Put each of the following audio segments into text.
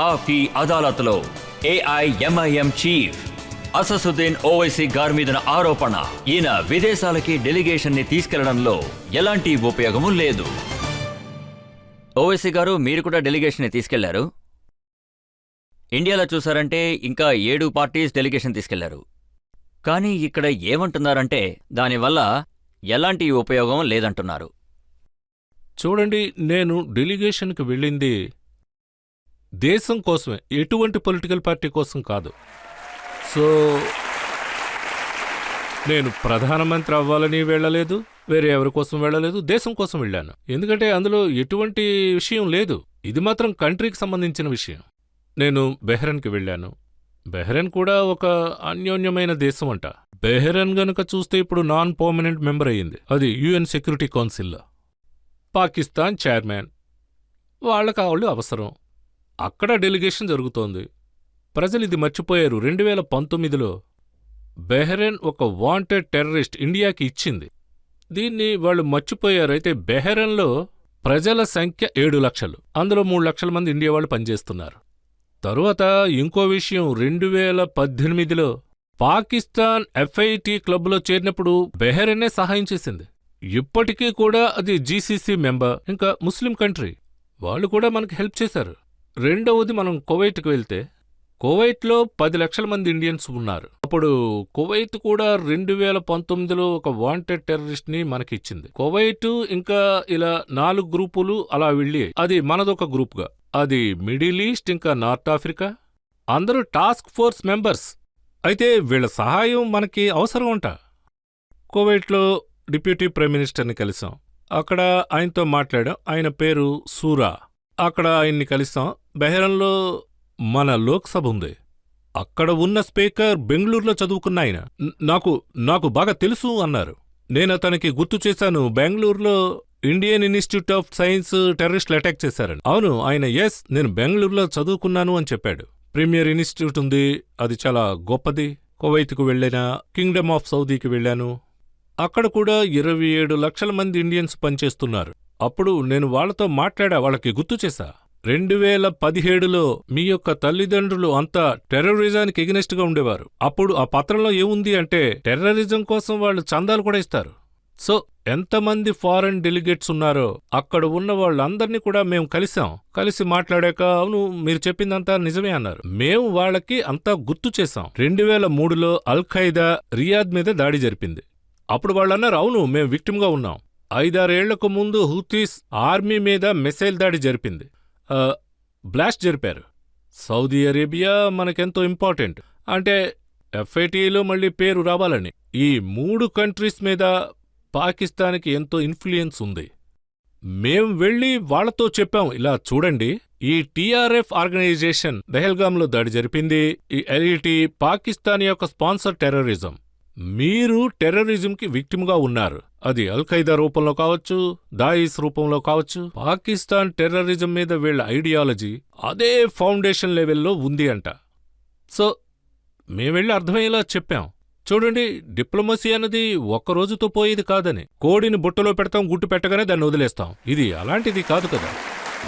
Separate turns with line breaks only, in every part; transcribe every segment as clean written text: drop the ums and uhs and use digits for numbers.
ఆప్ ఈ అదాలత్లో AIMIM chief Asaduddin Owaisi గారి మీద ఆరోపణ, ఈయన విదేశాలకి డెలిగేషన్ ని తీసుకెళ్లడంలో ఎలాంటి ఉపయోగము లేదు. ఓవైసీ గారు, మీరు కూడా డెలిగేషన్ ని తీసుకెళ్లారు. ఇండియాలో చూసారంటే ఇంకా 7 పార్టీస్ డెలిగేషన్ తీసుకెళ్లారు. కానీ ఇక్కడ ఏమంటున్నారంటే దానివల్ల ఎలాంటి ఉపయోగం లేదంటున్నారు.
చూడండి, నేను డెలిగేషన్కి వెళ్ళింది దేశం కోసమే, ఎటువంటి పొలిటికల్ పార్టీ కోసం కాదు. సో నేను ప్రధానమంత్రి అవ్వాలని వెళ్ళలేదు, వేరే ఎవరి కోసం వెళ్ళలేదు, దేశం కోసం వెళ్ళాను. ఎందుకంటే అందులో ఎటువంటి విషయం లేదు. ఇది మాత్రం కంట్రీకి సంబంధించిన విషయం. నేను బెహ్రెన్కి వెళ్ళాను. బెహ్రెన్ కూడా ఒక అన్యోన్యమైన దేశం అంట. బెహ్రెన్ గనుక చూస్తే ఇప్పుడు నాన్ పర్మనెంట్ మెంబర్ అయ్యింది. అది యుఎన్ సెక్యూరిటీ కౌన్సిల్లో. పాకిస్తాన్ చైర్మన్, వాళ్ళకావాళ్ళు అవసరం. అక్కడ డెలిగేషన్ జరుగుతోంది. ప్రజలు ఇది మర్చిపోయారు. 2019లో బెహ్రెన్ ఒక వాంటెడ్ టెర్రరిస్ట్ ఇండియాకి ఇచ్చింది. దీన్ని వాళ్ళు మర్చిపోయారు. అయితే బెహ్రెన్లో ప్రజల సంఖ్య 7 లక్షలు, అందులో 3 లక్షల మంది ఇండియా వాళ్ళు పనిచేస్తున్నారు. తరువాత ఇంకో విషయం, 2018లో పాకిస్తాన్ ఎఫ్ఐటి క్లబ్లో చేరినప్పుడు బెహ్రెన్నే సహాయం చేసింది. ఇప్పటికీ కూడా అది జీసీసీ మెంబర్, ఇంకా ముస్లిం కంట్రీ. వాళ్ళు కూడా మనకి హెల్ప్ చేశారు. రెండవది, మనం కువైట్కి వెళ్తే కువైట్లో 10 లక్షల మంది ఇండియన్స్ ఉన్నారు. అప్పుడు కువైట్ కూడా 2019లో ఒక వాంటెడ్ టెర్రరిస్ట్ని మనకిచ్చింది. కువైట్ ఇంకా ఇలా 4 గ్రూపులు అలా వెళ్ళి, అది మనదొక గ్రూప్గా. అది మిడిల్ ఈస్ట్ ఇంకా నార్త్ ఆఫ్రికా, అందరూ టాస్క్ ఫోర్స్ మెంబర్స్. అయితే వీళ్ళ సహాయం మనకి అవసరం అంట. కువైట్లో డిప్యూటీ ప్రైమ్ మినిస్టర్ని కలిసాం. అక్కడ ఆయనతో మాట్లాడాం. ఆయన పేరు సూరా. అక్కడ ఆయన్ని కలిసాం. బెహ్రెన్లో మన లోక్సభ ఉంది. అక్కడ ఉన్న స్పీకర్ బెంగళూరులో చదువుకున్న ఆయన. నాకు బాగా తెలుసు అన్నారు. నేను అతనికి గుర్తు చేశాను, బెంగళూరులో ఇండియన్ ఇన్స్టిట్యూట్ ఆఫ్ సైన్స్ టెర్రరిస్టులు అటాక్ చేశారని. అవును, ఆయన ఎస్, నేను బెంగళూరులో చదువుకున్నాను అని చెప్పాడు. ప్రీమియర్ ఇన్స్టిట్యూట్ ఉంది, అది చాలా గొప్పది. కువైత్కు వెళ్ళాను, కింగ్డమ్ ఆఫ్ సౌదీకి వెళ్ళాను. అక్కడ కూడా 27 లక్షల మంది ఇండియన్స్ పనిచేస్తున్నారు. అప్పుడు నేను వాళ్లతో మాట్లాడా, వాళ్ళకి గుర్తు చేశా, 2017లో మీ యొక్క తల్లిదండ్రులు అంతా టెర్రరిజానికి ఎగనెస్ట్గా ఉండేవారు. అప్పుడు ఆ పత్రంలో ఏముంది అంటే టెర్రరిజం కోసం వాళ్ళు చందాలు కూడా ఇస్తారు. సో ఎంతమంది ఫారెన్ డెలిగేట్స్ ఉన్నారో అక్కడ ఉన్న వాళ్ళందర్నీ కూడా మేము కలిసి మాట్లాడాక, అవును మీరు చెప్పిందంతా నిజమే అన్నారు. మేము వాళ్ళకి అంతా గుర్తు చేశాం. 2003లో అల్ ఖైదా రియాద్ మీద దాడి జరిపింది. అప్పుడు వాళ్ళన్నారు, అవును మేము విక్టిమ్గా ఉన్నాం. 5-6 ఏళ్లకు ముందు హూతీస్ ఆర్మీ మీద మిసైల్ దాడి జరిపింది, బ్లాస్ట్ జరిపారు. సౌదీ అరేబియా మనకెంతో ఇంపార్టెంట్, అంటే ఎఫ్ఐటీలో మళ్ళీ పేరు రావాలని. ఈ 3 కంట్రీస్ మీద పాకిస్తాన్కి ఎంతో ఇన్ఫ్లుయెన్స్ ఉంది. మేం వెళ్ళి వాళ్లతో చెప్పాం, ఇలా చూడండి, ఈ టీఆర్ఎఫ్ ఆర్గనైజేషన్ దహల్గామ్లో దాడి జరిపింది. ఈ ఎల్ఈటి పాకిస్తాన్ యొక్క స్పాన్సర్ టెర్రరిజం. మీరు టెర్రరిజంకి విక్టిమ్గా ఉన్నారు. అది అల్ ఖైదా రూపంలో కావచ్చు, దాయిస్ రూపంలో కావచ్చు. పాకిస్తాన్ టెర్రరిజం మీద వీళ్ల ఐడియాలజీ అదే ఫౌండేషన్ లెవెల్లో ఉంది అంట. సో మేమెళ్ళి అర్థమయ్యేలా చెప్పాం, చూడండి, డిప్లొమసీ అన్నది ఒక్కరోజుతో పోయేది కాదని. కోడిని బుట్టలో పెడతాం, గుట్టు పెట్టగానే దాన్ని వదిలేస్తాం. ఇది అలాంటిది కాదు కదా.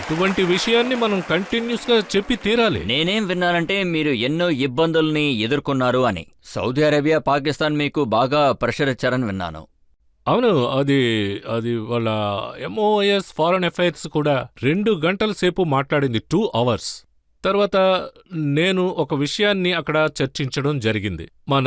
ఇటువంటి విషయాన్ని మనం కంటిన్యూస్గా చెప్పి తీరాలి.
నేనేం విన్నానంటే మీరు ఎన్నో ఇబ్బందుల్ని ఎదుర్కొన్నారు అని. సౌదీ అరేబియా, పాకిస్తాన్ మీకు బాగా ప్రెషర్ ఇచ్చారని విన్నాను.
అవును, అది వాళ్ళ ఎంఓఎస్ ఫారెన్ అఫైర్స్ కూడా 2 గంటల సేపు మాట్లాడింది, 2 అవర్స్. తర్వాత నేను ఒక విషయాన్ని అక్కడ చర్చించడం జరిగింది. మన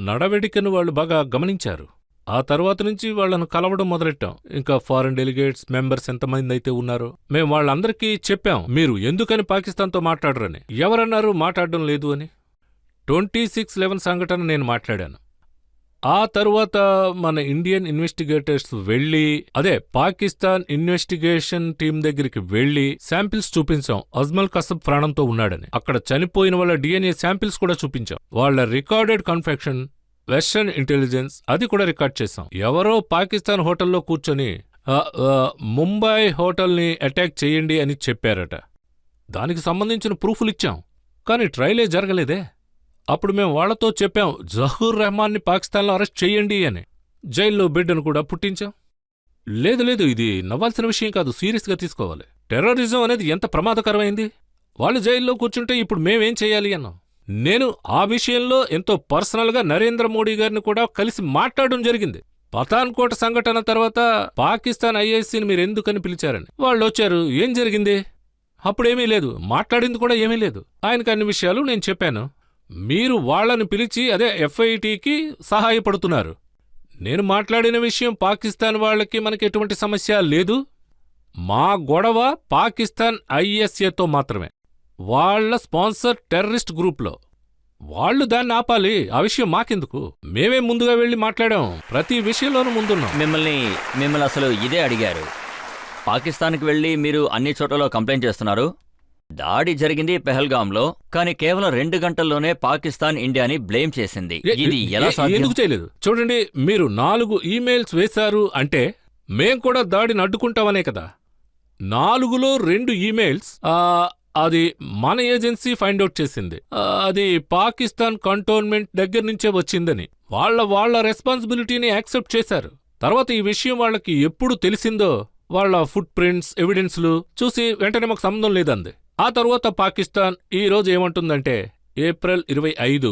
నడవడికను వాళ్ళు బాగా గమనించారు. ఆ తర్వాత నుంచి వాళ్లను కలవడం మొదలెట్టాం. ఇంకా ఫారెన్ డెలిగేట్స్ మెంబర్స్ ఎంతమంది అయితే ఉన్నారో మేం వాళ్ళందరికీ చెప్పాం, మీరు ఎందుకని పాకిస్తాన్తో మాట్లాడరని. ఎవరన్నారు మాట్లాడడం లేదు అని. 26/11 సంఘటన నేను మాట్లాడాను. ఆ తరువాత మన ఇండియన్ ఇన్వెస్టిగేటర్స్ వెళ్ళి, అదే పాకిస్తాన్ ఇన్వెస్టిగేషన్ టీం దగ్గరికి వెళ్ళి శాంపిల్స్ చూపించాం. అజ్మల్ కసబ్ ప్రాణంతో ఉన్నాడని. అక్కడ చనిపోయిన వాళ్ళ డిఎన్ఏ శాంపిల్స్ కూడా చూపించాం. వాళ్ళ రికార్డెడ్ కన్ఫెక్షన్, వెస్టర్న్ ఇంటెలిజెన్స్ అది కూడా రికార్డ్ చేశాం. ఎవరో పాకిస్తాన్ హోటల్లో కూర్చొని ముంబై హోటల్ని అటాక్ చేయండి అని చెప్పారట. దానికి సంబంధించిన ప్రూఫ్లిచ్చాం, కానీ ట్రయలే జరగలేదే. అప్పుడు మేము వాళ్లతో చెప్పాం, జహూర్ రెహమాన్ని పాకిస్తాన్లో అరెస్ట్ చెయ్యండి అని. జైల్లో బిడ్డను కూడా పుట్టించాం. లేదు, ఇది నవ్వాల్సిన విషయం కాదు, సీరియస్గా తీసుకోవాలి. టెర్రరిజం అనేది ఎంత ప్రమాదకరమైంది. వాళ్ళు జైల్లో కూర్చుంటే ఇప్పుడు మేమేం చేయాలి అన్నాం. నేను ఆ విషయంలో ఎంతో పర్సనల్గా నరేంద్ర మోడీ గారిని కూడా కలిసి మాట్లాడడం జరిగింది. పఠాన్కోట్ సంఘటన తర్వాత పాకిస్తాన్ ఐఏసీని మీరు ఎందుకని పిలిచారని వాళ్ళు వచ్చారు. ఏం జరిగింది? అప్పుడేమీ లేదు, మాట్లాడింది కూడా ఏమీ లేదు. ఆయనకు అన్ని విషయాలు నేను చెప్పాను. మీరు వాళ్ళని పిలిచి అదే FITకి సహాయపడుతున్నారు. నేను మాట్లాడిన విషయం పాకిస్తాన్ వాళ్ళకి మనకి ఎటువంటి సమస్య లేదు. మా గొడవ పాకిస్తాన్ ISAతో మాత్రమే, వాళ్ళ స్పాన్సర్ టెర్రరిస్ట్ గ్రూప్లో. వాళ్ళు దాన్ని ఆపాలి, ఆ విషయం మాకెందుకు? మేమే ముందుగా వెళ్ళి మాట్లాడాం, ప్రతి విషయంలోనూ ముందున్నాం.
మిమ్మల్ని అసలు ఇదే అడిగారు. పాకిస్తాన్కి వెళ్ళి మీరు అన్ని చోట్లలో కంప్లైంట్ చేస్తున్నారు. దాడి జరిగింది పెహల్గాంలో, కానీ కేవలం 2 గంటల్లోనే పాకిస్తాన్ ఇండియాని బ్లేమ్ చేసింది. ఇది ఎలా సాధ్యం?
ఎందుకు చేయలేదు? చూడండి, మీరు 4 ఈమెయిల్స్ వేశారు అంటే మేం కూడా దాడిని అడ్డుకుంటామనే కదా. 4లో 2 ఈమెయిల్స్ అది మన ఏజెన్సీ ఫైండ్ అవుట్ చేసింది. అది పాకిస్తాన్ కంటోన్మెంట్ దగ్గర నుంచే వచ్చిందని వాళ్ళ రెస్పాన్సిబిలిటీని యాక్సెప్ట్ చేశారు. తర్వాత ఈ విషయం వాళ్ళకి ఎప్పుడు తెలిసిందో వాళ్ళ ఫుట్ ప్రింట్స్, ఎవిడెన్స్లు చూసి వెంటనే మాకు సంబంధం లేదంది. ఆ తర్వాత పాకిస్తాన్ ఈ రోజు ఏమంటుందంటే, ఏప్రిల్ 25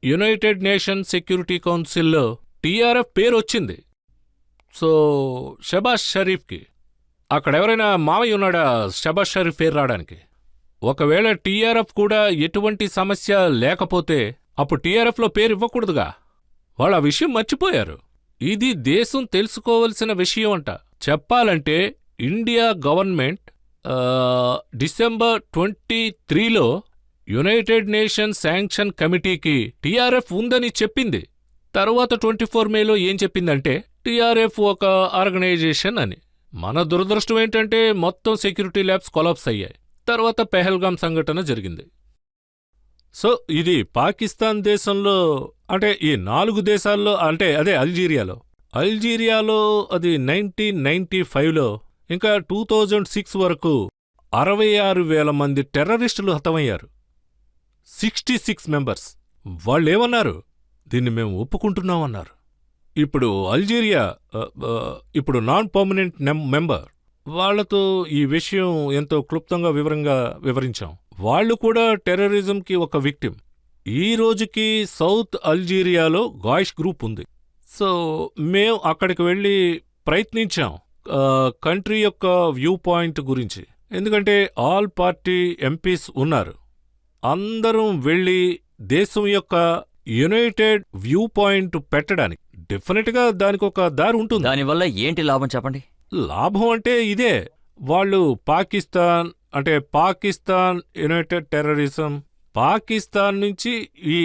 యునైటెడ్ నేషన్స్ సెక్యూరిటీ కౌన్సిల్లో TRF పేరు వచ్చింది. సో షబాజ్ షరీఫ్కి అక్కడెవరైనా మావయ్య ఉన్నాడా షబాజ్ షరీఫ్ పేరు రావడానికి? ఒకవేళ TRF కూడా ఎటువంటి సమస్య లేకపోతే అప్పుడు TRFలో పేరు ఇవ్వకూడదుగా. వాళ్ళ విషయం మర్చిపోయారు. ఇది దేశం తెలుసుకోవలసిన విషయం అంట. చెప్పాలంటే ఇండియా గవర్నమెంట్ డిసెంబర్ 23లో యునైటెడ్ నేషన్స్ శాంక్షన్ కమిటీకి TRF ఉందని చెప్పింది. తరువాత 24 మేలో ఏం చెప్పిందంటే TRF ఒక ఆర్గనైజేషన్ అని. మన దురదృష్టం ఏంటంటే మొత్తం సెక్యూరిటీ ల్యాబ్స్ కొలాప్స్ అయ్యాయి. తర్వాత పెహల్గాం సంఘటన జరిగింది. సో ఇది పాకిస్తాన్ దేశంలో, అంటే ఈ 4 దేశాల్లో, అంటే అదే అల్జీరియాలో అది 1995లో, ఇంకా 2006 వరకు 66,000 మంది టెర్రరిస్టులు హతమయ్యారు. 66 మెంబర్స్. వాళ్ళేమన్నారు? దీన్ని మేము ఒప్పుకుంటున్నామన్నారు. ఇప్పుడు అల్జీరియా ఇప్పుడు నాన్ పర్మనెంట్ మెంబర్, వాళ్లతో ఈ విషయం ఎంతో క్లుప్తంగా వివరంగా వివరించాం. వాళ్ళు కూడా టెర్రరిజంకి ఒక విక్టిమ్. ఈ రోజుకి సౌత్ అల్జీరియాలో గాయిష్ గ్రూప్ ఉంది. సో మేం అక్కడికి వెళ్ళి ప్రయత్నించాం కంట్రీ యొక్క వ్యూ పాయింట్ గురించి. ఎందుకంటే ఆల్ పార్టీ ఎంపీస్ ఉన్నారు. అందరం వెళ్ళి దేశం యొక్క యునైటెడ్ వ్యూ పాయింట్ పెట్టడానికి డెఫినెట్గా దానికి ఒక దారి ఉంటుంది.
దానివల్ల ఏంటి లాభం చెప్పండి?
లాభం అంటే ఇదే, వాళ్ళు పాకిస్తాన్ యునైటెడ్ టెర్రరిజం, పాకిస్తాన్ నుంచి ఈ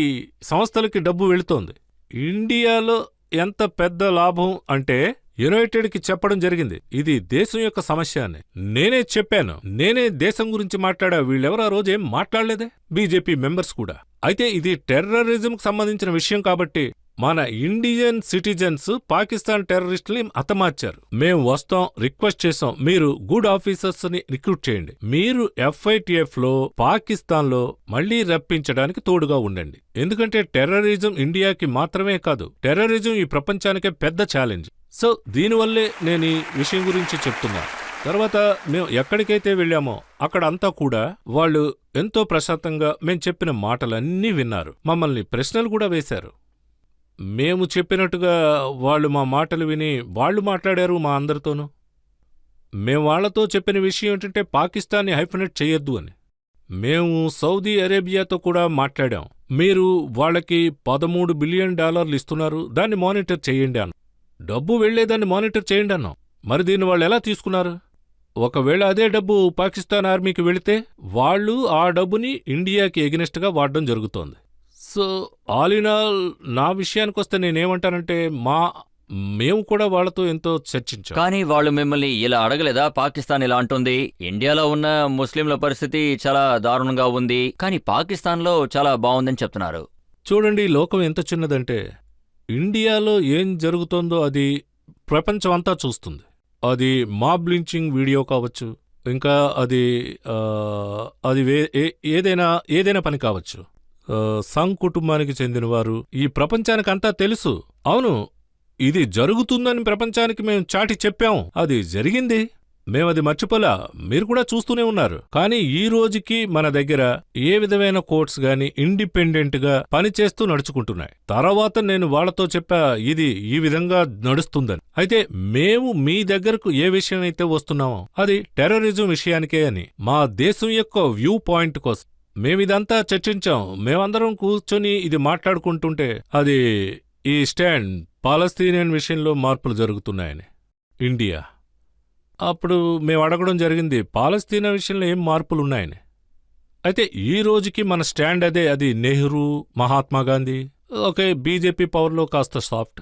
సంస్థలకి డబ్బు వెళుతోంది. ఇండియాలో ఎంత పెద్ద లాభం అంటే యునైటెడ్కి చెప్పడం జరిగింది, ఇది దేశం యొక్క సమస్య అని. నేనే చెప్పాను, నేనే దేశం గురించి మాట్లాడా. వీళ్ళెవరు ఆ రోజేం మాట్లాడలేదే, బీజేపీ మెంబర్స్ కూడా. అయితే ఇది టెర్రరిజంకి సంబంధించిన విషయం కాబట్టి మన ఇండియన్ సిటిజన్స్ పాకిస్తాన్ టెర్రరిస్టుల్ని హతమార్చారు. మేం వస్తాం, రిక్వెస్ట్ చేసాం, మీరు గుడ్ ఆఫీసర్స్ ని రిక్రూట్ చేయండి, మీరు FITFలో పాకిస్తాన్లో మళ్లీ రప్పించడానికి తోడుగా ఉండండి. ఎందుకంటే టెర్రరిజం ఇండియాకి మాత్రమే కాదు, టెర్రరిజం ఈ ప్రపంచానికే పెద్ద ఛాలెంజ్. సో దీనివల్లే నేను ఈ విషయం గురించి చెప్తున్నా. తర్వాత మేము ఎక్కడికైతే వెళ్ళామో అక్కడ అంతా కూడా వాళ్ళు ఎంతో ప్రశాంతంగా మేం చెప్పిన మాటలన్నీ విన్నారు. మమ్మల్ని ప్రశ్నలు కూడా వేశారు. మేము చెప్పినట్టుగా వాళ్ళు మా మాటలు విని వాళ్ళు మాట్లాడారు మా అందరితోనూ. మేం వాళ్లతో చెప్పిన విషయం ఏంటంటే పాకిస్తాన్ని హైఫనేట్ చేయొద్దు అని. మేము సౌదీ అరేబియాతో కూడా మాట్లాడాం. మీరు వాళ్ళకి $13 బిలియన్ ఇస్తున్నారు, దాన్ని మానిటర్ చేయండి అన్నాం. డబ్బు వెళ్లేదాన్ని మానిటర్ చేయండి అన్నాం. మరి దీన్ని వాళ్ళు ఎలా తీసుకున్నారు? ఒకవేళ అదే డబ్బు పాకిస్తాన్ ఆర్మీకి వెళితే వాళ్ళు ఆ డబ్బుని ఇండియాకి ఎగనెస్ట్గా వాడడం జరుగుతోంది. సో ఆల్ ఇన్ ఆల్ నా విషయానికొస్తే నేనేమంటానంటే మేము కూడా వాళ్ళతో ఎంతో చర్చించాం.
కానీ వాళ్ళు మిమ్మల్ని ఇలా అడగలేదా? పాకిస్తాన్ ఇలా అంటుంది, ఇండియాలో ఉన్న ముస్లింల పరిస్థితి చాలా దారుణంగా ఉంది, కానీ పాకిస్తాన్లో చాలా బాగుందని చెప్తున్నారు.
చూడండి, లోకం ఎంత చిన్నదంటే ఇండియాలో ఏం జరుగుతోందో అది ప్రపంచం అంతా చూస్తుంది. అది మాబ్ లించింగ్ వీడియో కావచ్చు, ఇంకా అది ఏదైనా పని కావచ్చు. సంఘ్ కుటుంబానికి చెందినవారు, ఈ ప్రపంచానికంతా తెలుసు. అవును, ఇది జరుగుతుందని ప్రపంచానికి మేము చాటి చెప్పాం, అది జరిగింది. మేమది మర్చిపోలా, మీరు కూడా చూస్తూనే ఉన్నారు. కానీ ఈ రోజుకి మన దగ్గర ఏ విధమైన కోర్ట్స్ గాని ఇండిపెండెంట్ గా పనిచేస్తూ నడుచుకుంటున్నాయి. తర్వాత నేను వాళ్లతో చెప్పా ఇది ఈ విధంగా నడుస్తుందని. అయితే మేము మీ దగ్గరకు ఏ విషయం అయితే వస్తున్నామో అది టెర్రరిజం విషయానికే అని, మా దేశం యొక్క వ్యూ పాయింట్ కోసం మేమిదంతా చర్చించాం. మేమందరం కూర్చొని ఇది మాట్లాడుకుంటుంటే అది ఈ స్టాండ్ పాలస్తీనియన్ విషయంలో మార్పులు జరుగుతున్నాయని ఇండియా. అప్పుడు మేము అడగడం జరిగింది పాలస్తీనా విషయంలో ఏం మార్పులున్నాయని. అయితే ఈ రోజుకి మన స్టాండ్ అదే, అది నెహ్రూ, మహాత్మాగాంధీ. ఓకే, బీజేపీ పవర్లో కాస్త సాఫ్ట్.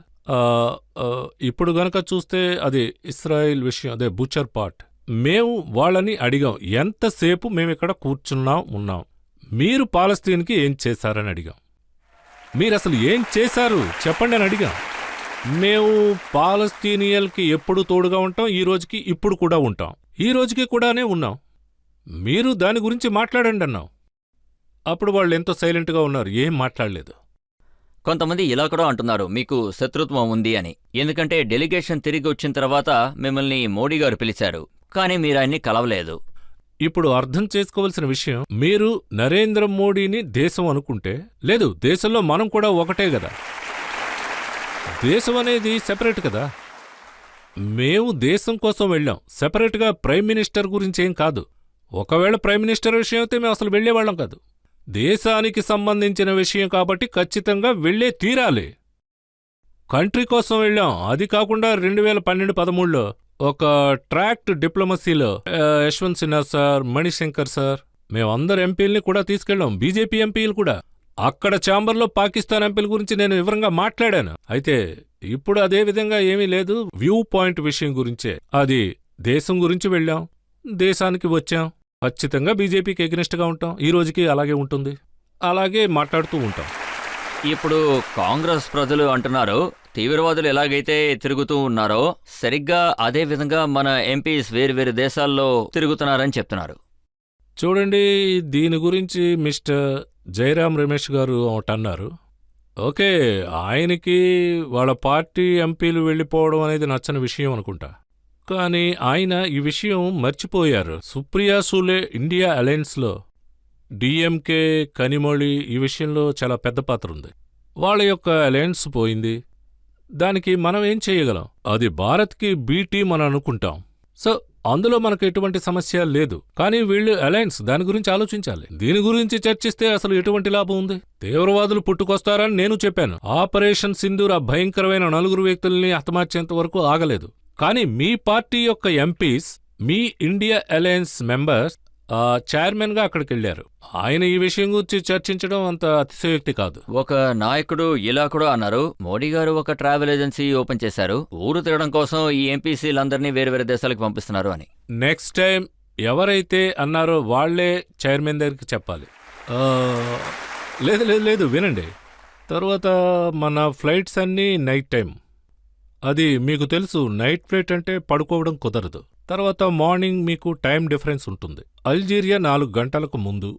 ఇప్పుడు గనక చూస్తే అది ఇస్రాయిల్ విషయం, అదే బుచర్ పార్ట్. మేము వాళ్ళని అడిగాం, ఎంతసేపు మేమిక్కడ ఉన్నాం, మీరు పాలస్తీన్కి ఏం చేశారని అడిగాం. మీరసలు ఏం చేశారు చెప్పండి అని అడిగాం. మేము పాలస్తీనియన్కి ఎప్పుడు తోడుగా ఉంటాం, ఈ రోజుకి ఇప్పుడు కూడా ఉంటాం, ఈ రోజుకి కూడానే ఉన్నాం, మీరు దాని గురించి మాట్లాడండి అన్నాం. అప్పుడు వాళ్ళు ఎంతో సైలెంట్గా ఉన్నారు, ఏం మాట్లాడలేదు.
కొంతమంది ఇలా కూడా అంటున్నారు మీకు శత్రుత్వం ఉంది అని. ఎందుకంటే డెలిగేషన్ తిరిగి వచ్చిన తర్వాత మిమ్మల్ని మోడీ గారు పిలిచారు, కానీ మీరు ఆయన్ని కలవలేదు.
ఇప్పుడు అర్థం చేసుకోవలసిన విషయం, మీరు నరేంద్ర మోడీని దేశం అనుకుంటే, లేదు దేశంలో మనం కూడా ఒకటే కదా, దేశం అనేది సెపరేట్ కదా. మేము దేశం కోసం వెళ్ళాం, సెపరేట్గా ప్రైమ్ మినిస్టర్ గురించి ఏం కాదు. ఒకవేళ ప్రైమ్ మినిస్టర్ విషయం అయితే మేము అసలు వెళ్లేవాళ్ళం కాదు. దేశానికి సంబంధించిన విషయం కాబట్టి ఖచ్చితంగా వెళ్లే తీరాలి. కంట్రీ కోసం వెళ్ళాం. అది కాకుండా 2012-13లో ఒక ట్రాక్ట్ డిప్లొమసీలో యశ్వంత్ సిన్హా సార్, మణిశంకర్ సార్, మేమందరు ఎంపీల్ని కూడా తీసుకెళ్ళాం, బీజేపీ ఎంపీలు కూడా. అక్కడ ఛాంబర్లో పాకిస్తాన్ ఎంపీల గురించి నేను వివరంగా మాట్లాడాను. అయితే ఇప్పుడు అదే విధంగా ఏమీ లేదు, వ్యూ పాయింట్ విషయం గురించే. అది దేశం గురించి వెళ్ళాం, దేశానికి వచ్చాం, ఖచ్చితంగా బీజేపీకి ఎగ్నెస్ట్గా ఉంటాం, ఈ రోజుకి అలాగే ఉంటుంది, అలాగే మాట్లాడుతూ ఉంటాం.
ఇప్పుడు కాంగ్రెస్ ప్రజలు అంటున్నారు తీవ్రవాదులు ఎలాగైతే తిరుగుతూ ఉన్నారో సరిగ్గా అదే విధంగా మన ఎంపీస్ వేరు దేశాల్లో తిరుగుతున్నారని చెప్తున్నారు.
చూడండి, దీని గురించి మిస్టర్ జయరాం రమేష్ గారు ఒకటన్నారు. ఓకే, ఆయనకి వాళ్ళ పార్టీ ఎంపీలు వెళ్ళిపోవడం అనేది నచ్చని విషయం అనుకుంటా. కానీ ఆయన ఈ విషయం మర్చిపోయారు. సుప్రియా సూలే ఇండియా అలయన్స్లో డిఎంకే, కనిమొళి ఈ విషయంలో చాలా పెద్ద పాత్ర ఉంది. వాళ్ళ యొక్క అలయన్స్ పోయింది, దానికి మనం ఏం చేయగలం? అది భారత్కి బి టీం అని అనుకుంటాం. సో అందులో మనకు ఎటువంటి సమస్య లేదు. కానీ వీళ్ళు అలయన్స్, దాని గురించి ఆలోచించాలి. దీని గురించి చర్చిస్తే అసలు ఎటువంటి లాభం ఉంది? తీవ్రవాదులు పుట్టుకొస్తారని నేను చెప్పాను. ఆపరేషన్ సింధూర్ ఆ భయంకరమైన 4 వ్యక్తుల్ని హతమార్చేంత వరకు ఆగలేదు. కానీ మీ పార్టీ యొక్క ఎంపీస్, మీ ఇండియా అలయన్స్ మెంబర్స్ చైర్మన్ గా అక్కడికి వెళ్లారు. ఆయన ఈ విషయం గురించి చర్చించడం అంత అతిశయోక్తి కాదు.
ఒక నాయకుడు ఇలా కూడా అన్నారు, మోడీ గారు ఒక ట్రావెల్ ఏజెన్సీ ఓపెన్ చేశారు, ఊరు తిరగడం కోసం ఈ ఎంపీసీలందరినీ వేరే దేశాలకు పంపిస్తున్నారు అని.
నెక్స్ట్ టైం ఎవరైతే అన్నారో వాళ్లే చైర్మన్ దగ్గరికి చెప్పాలి. లేదు వినండి. తర్వాత మన ఫ్లైట్స్ అన్నీ నైట్ టైం. అది మీకు తెలుసు, నైట్ ఫ్లైట్ అంటే పడుకోవడం కుదరదు. తర్వాత మార్నింగ్ మీకు టైం డిఫరెన్స్ ఉంటుంది. అల్జీరియా 4 గంటలకు ముందు.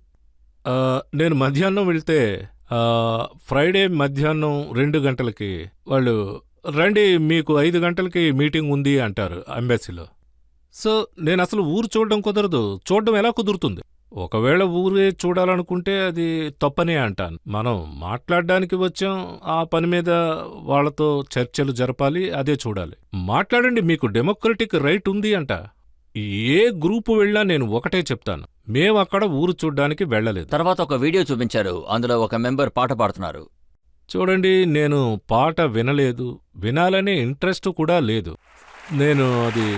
నేను మధ్యాహ్నం వెళ్తే ఫ్రైడే మధ్యాహ్నం 2 గంటలకి వాళ్ళు రండి, మీకు 5 గంటలకి మీటింగ్ ఉంది అంటారు ఎంబసీలో. సో నేను అసలు ఊరు చూడడం కుదరదు. చూడడం ఎలా కుదురుతుంది? ఒకవేళ ఊరే చూడాలనుకుంటే అది తప్పనే అంటాను. మనం మాట్లాడడానికి వచ్చాం, ఆ పని మీద వాళ్లతో చర్చలు జరపాలి, అదే చూడాలి. మాట్లాడండి, మీకు డెమోక్రటిక్ రైట్ ఉంది అంట. ఏ గ్రూపు వెళ్ళినా నేను ఒకటే చెప్తాను, మేము అక్కడ ఊరు చూడ్డానికి వెళ్ళలేదు.
తర్వాత ఒక వీడియో చూపించారు, అందులో ఒక మెంబర్ పాట పాడుతున్నారు.
చూడండి, నేను పాట వినలేదు, వినాలనే ఇంట్రెస్ట్ కూడా లేదు. నేను అది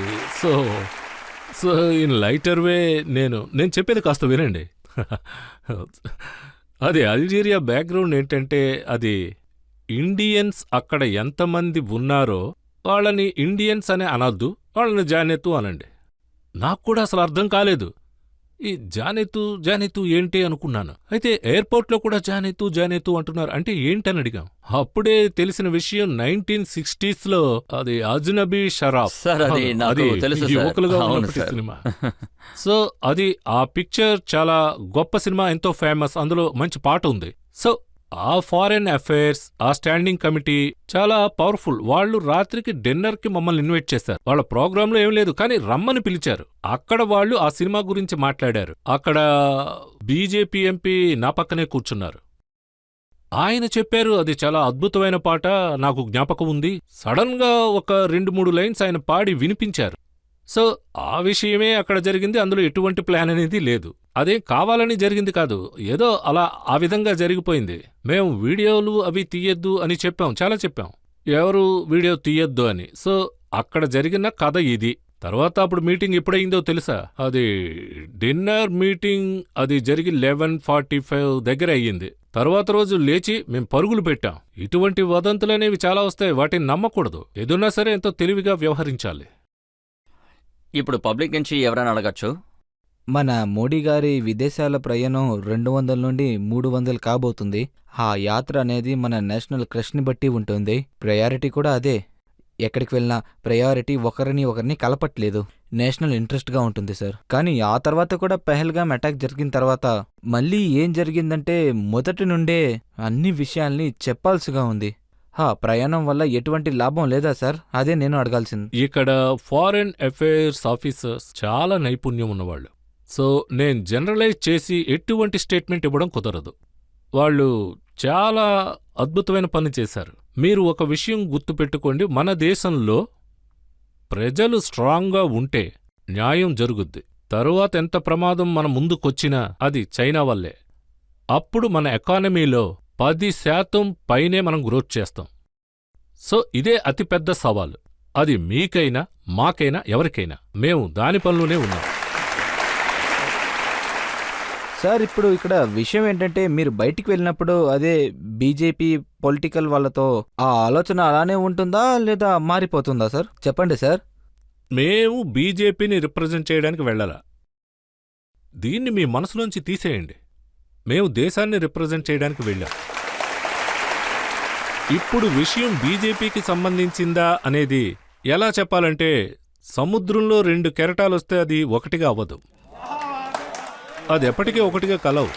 సో ఇన్ లైటర్ వే నేను చెప్పేది కాస్త వినండి. అది అల్జీరియా బ్యాక్గ్రౌండ్ ఏంటంటే, అది ఇండియన్స్ అక్కడ ఎంతమంది ఉన్నారో వాళ్ళని ఇండియన్స్ అనే అనొద్దు, వాళ్ళని జానెతు అనండి. నాకు కూడా అసలు అర్థం కాలేదు, ఈ జానెతు ఏంటి అనుకున్నాను. అయితే ఎయిర్పోర్ట్లో కూడా జానెతు అంటున్నారు, అంటే ఏంటని అడిగాం. అప్పుడే తెలిసిన విషయం 1960s లో అది అజ్నబీ షరాఫ్, అది యువకులుగా ఉన్నప్పటి సినిమా. సో అది ఆ పిక్చర్ చాలా గొప్ప సినిమా, ఎంతో ఫేమస్, అందులో మంచి పాట ఉంది. సో ఆ ఫారెన్ అఫైర్స్, ఆ స్టాండింగ్ కమిటీ చాలా పవర్ఫుల్. వాళ్ళు రాత్రికి డిన్నర్కి మమ్మల్ని ఇన్వైట్ చేశారు. వాళ్ళ ప్రోగ్రాంలో ఏం లేదు, కానీ రమ్మని పిలిచారు. అక్కడ వాళ్ళు ఆ సినిమా గురించి మాట్లాడారు. అక్కడ బీజేపీ ఎంపీ నా పక్కనే కూర్చున్నారు. ఆయన చెప్పారు, అది చాలా అద్భుతమైన పాట, నాకు జ్ఞాపకం ఉంది. సడన్ గా ఒక 2-3 లైన్స్ ఆయన పాడి వినిపించారు. సో ఆ విషయమే అక్కడ జరిగింది. అందులో ఎటువంటి ప్లాన్ అనేది లేదు. అదేం కావాలని జరిగింది కాదు, ఏదో అలా ఆ విధంగా జరిగిపోయింది. మేము వీడియోలు అవి తీయొద్దు అని చెప్పాం, చాలా చెప్పాం, ఎవరు వీడియో తీయొద్దు అని. సో అక్కడ జరిగిన కథ ఇది. తర్వాత అప్పుడు మీటింగ్ ఎప్పుడైందో తెలుసా? అది డిన్నర్ మీటింగ్ అది జరిగి 11:45 దగ్గర అయ్యింది. తర్వాత రోజు లేచి మేం పరుగులు పెట్టాం. ఇటువంటి వదంతులనేవి చాలా వస్తాయి, వాటిని నమ్మకూడదు. ఏదున్నా సరే ఎంతో తెలివిగా వ్యవహరించాలి.
ఇప్పుడు పబ్లిక్ నుంచి ఎవరైనా అడగచ్చు.
మన మోడీ గారి విదేశాల ప్రయాణం 200 నుండి 300 కాబోతుంది. ఆ యాత్ర అనేది మన నేషనల్ క్రష్ని బట్టి ఉంటుంది. ప్రయారిటీ కూడా అదే. ఎక్కడికి వెళ్ళినా ప్రయారిటీ ఒకరిని కలపట్లేదు. నేషనల్ ఇంట్రెస్ట్గా ఉంటుంది సార్. కానీ ఆ తర్వాత కూడా పెహల్గామ్ అటాక్ జరిగిన తర్వాత మళ్ళీ ఏం జరిగిందంటే మొదటి నుండే అన్ని విషయాల్ని చెప్పాల్సిగా ఉంది. ప్రయాణం వల్ల ఎటువంటి లాభం లేదా సార్? అదే నేను అడగాల్సింది.
ఇక్కడ ఫారెన్ అఫైర్స్ ఆఫీసర్స్ చాలా నైపుణ్యం ఉన్నవాళ్ళు. సో నేను జనరలైజ్ చేసి ఎటువంటి స్టేట్మెంట్ ఇవ్వడం కుదరదు. వాళ్ళు చాలా అద్భుతమైన పని చేశారు. మీరు ఒక విషయం గుర్తుపెట్టుకోండి, మన దేశంలో ప్రజలు స్ట్రాంగ్గా ఉంటే న్యాయం జరుగుద్ది. తరువాత ఎంత ప్రమాదం మన ముందుకొచ్చినా అది చైనా వల్లే. అప్పుడు మన ఎకానమీలో 10% పైనే మనం గ్రోత్ చేస్తాం. సో ఇదే అతిపెద్ద సవాలు. అది మీకైనా మాకైనా ఎవరికైనా. మేము దాని పనిలోనే ఉన్నాం.
సార్ ఇప్పుడు ఇక్కడ విషయం ఏంటంటే మీరు బయటికి వెళ్ళినప్పుడు అదే బీజేపీ పొలిటికల్ వాళ్ళతో ఆ ఆలోచన అలానే ఉంటుందా లేదా మారిపోతుందా సార్? చెప్పండి సార్.
మేము బీజేపీని రిప్రజెంట్ చేయడానికి వెళ్ళాలా? దీన్ని మీ మనసులోంచి తీసేయండి. మేము దేశాన్ని రిప్రజెంట్ చేయడానికి వెళ్ళాం. ఇప్పుడు విషయం బీజేపీకి సంబంధించిందా అనేది ఎలా చెప్పాలంటే, సముద్రంలో 2 కెరటాలొస్తే అది ఒకటిగా అవ్వదు. అది ఎప్పటికీ ఒకటిగా కలవు.